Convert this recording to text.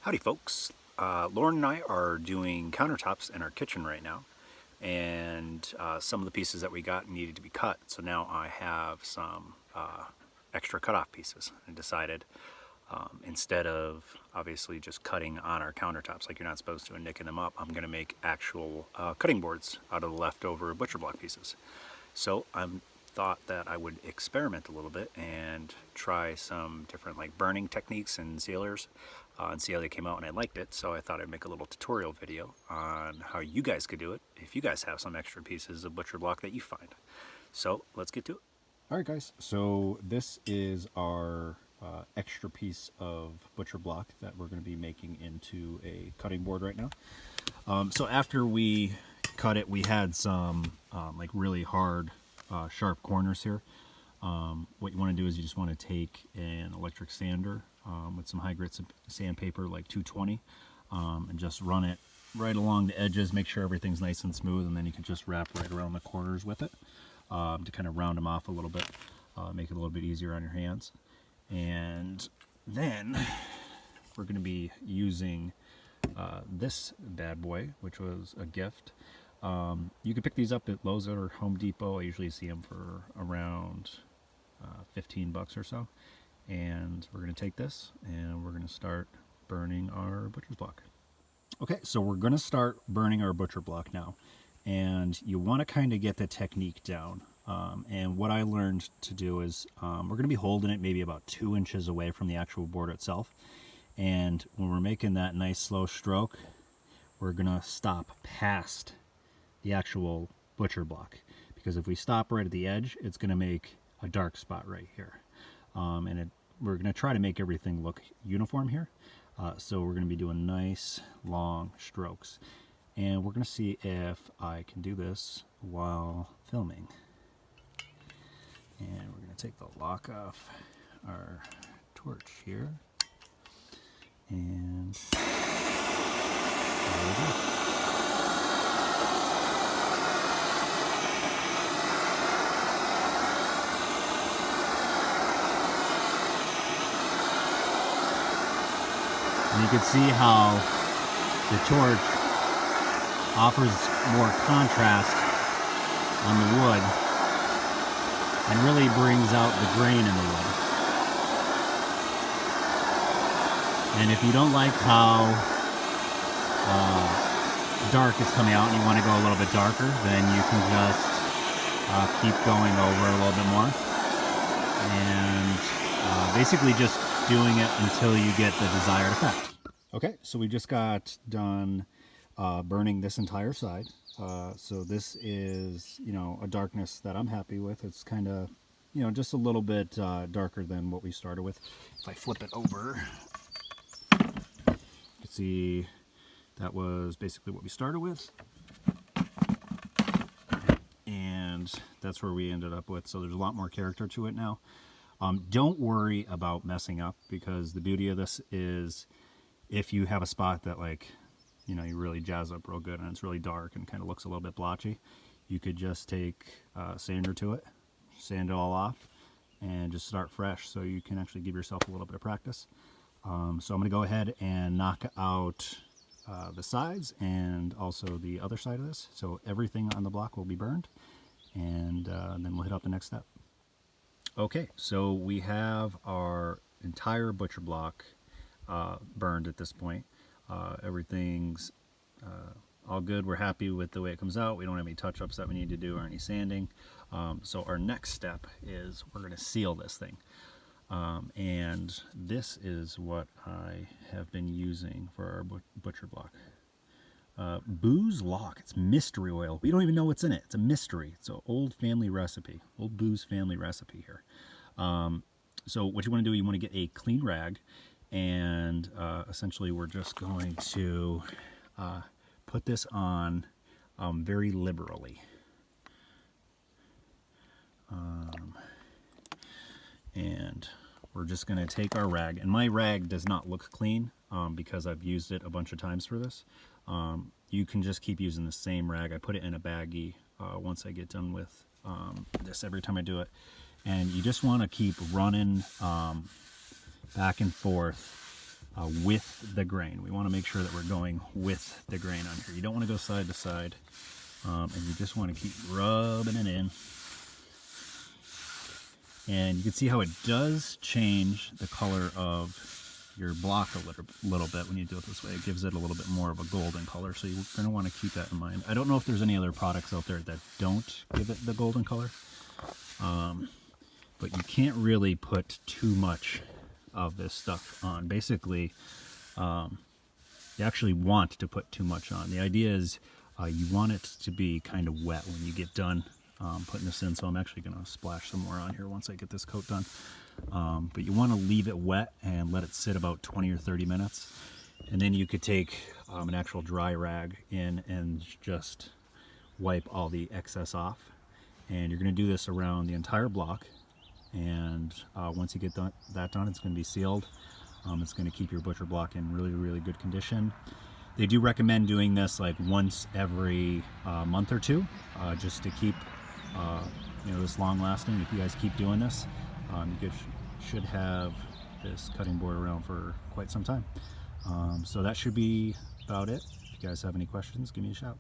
Howdy folks. Lauren and I are doing countertops in our kitchen right now, and some of the pieces that we got needed to be cut, so now I have some extra cutoff pieces. I decided instead of obviously just cutting on our countertops like you're not supposed to and nicking them up, I'm going to make actual cutting boards out of the leftover butcher block pieces. So I thought that I would experiment a little bit and try some different like burning techniques and sealers and see how they came out, and I liked it, so I thought I'd make a little tutorial video on how you guys could do it if you guys have some extra pieces of butcher block that you find. So let's get to it. All right, guys, so this is our extra piece of butcher block that we're going to be making into a cutting board right now. So after we cut it, we had some like really hard sharp corners here. What you want to do is you just want to take an electric sander with some high grit sandpaper like 220 and just run it right along the edges, make sure everything's nice and smooth, and then you can just wrap right around the corners with it to kind of round them off a little bit, make it a little bit easier on your hands. And then we're going to be using this bad boy, which was a gift. You can pick these up at Lowe's or Home Depot. I usually see them for around 15 bucks or so. And we're going to take this and we're going to start burning our butcher's block. Okay, so we're going to start burning our butcher block now. And you want to kind of get the technique down. And what I learned to do is we're going to be holding it maybe about 2 inches away from the actual board itself. And when we're making that nice slow stroke, we're going to stop past the actual butcher block. Because if we stop right at the edge, it's going to make a dark spot right here. We're going to try to make everything look uniform here. So we're going to be doing nice long strokes. And we're going to see if I can do this while filming. And we're going to take the lock off our torch here. And there we go. And you can see how the torch offers more contrast on the wood and really brings out the grain in the wood. And if you don't like how dark it's coming out and you want to go a little bit darker, then you can just keep going over a little bit more. And basically just doing it until you get the desired effect. Okay, so we just got done burning this entire side. So this is, a darkness that I'm happy with. It's kind of, just a little bit darker than what we started with. If I flip it over, you can see that was basically what we started with. And that's where we ended up with. So there's a lot more character to it now. Don't worry about messing up, because the beauty of this is if you have a spot that you really jazz up real good and it's really dark and kind of looks a little bit blotchy, you could just take a sander to it, sand it all off, and just start fresh, so you can actually give yourself a little bit of practice. So I'm going to go ahead and knock out the sides and also the other side of this, so everything on the block will be burned, and then we'll hit up the next step. Okay, so we have our entire butcher block burned at this point. Everything's all good. We're happy with the way it comes out. We don't have any touch-ups that we need to do or any sanding. So our next step is we're going to seal this thing. And this is what I have been using for our butcher block. Booze Lock. It's mystery oil. We don't even know what's in it. It's a mystery. It's an old family recipe, old booze family recipe here. So what you want to do, you want to get a clean rag, and essentially we're just going to put this on very liberally. And we're just going to take our rag, and my rag does not look clean because I've used it a bunch of times for this. You can just keep using the same rag. I put it in a baggie once I get done with this every time I do it. And you just want to keep running back and forth with the grain. We want to make sure that we're going with the grain on here. You don't want to go side to side, and you just want to keep rubbing it in. And you can see how it does change the color of your block a little bit when you do it this way. It gives it a little bit more of a golden color, so you're going to want to keep that in mind. I don't know if there's any other products out there that don't give it the golden color, but you can't really put too much of this stuff on. Basically, you actually want to put too much on. The idea is you want it to be kind of wet when you get done putting this in, so I'm actually going to splash some more on here once I get this coat done. But you want to leave it wet and let it sit about 20 or 30 minutes, and then you could take an actual dry rag in and just wipe all the excess off. And you're going to do this around the entire block, and once you get that done, it's going to be sealed. It's going to keep your butcher block in really good condition. They do recommend doing this like once every month or two, just to keep this long lasting. If you guys keep doing this, you should have this cutting board around for quite some time. So that should be about it. If you guys have any questions, give me a shout.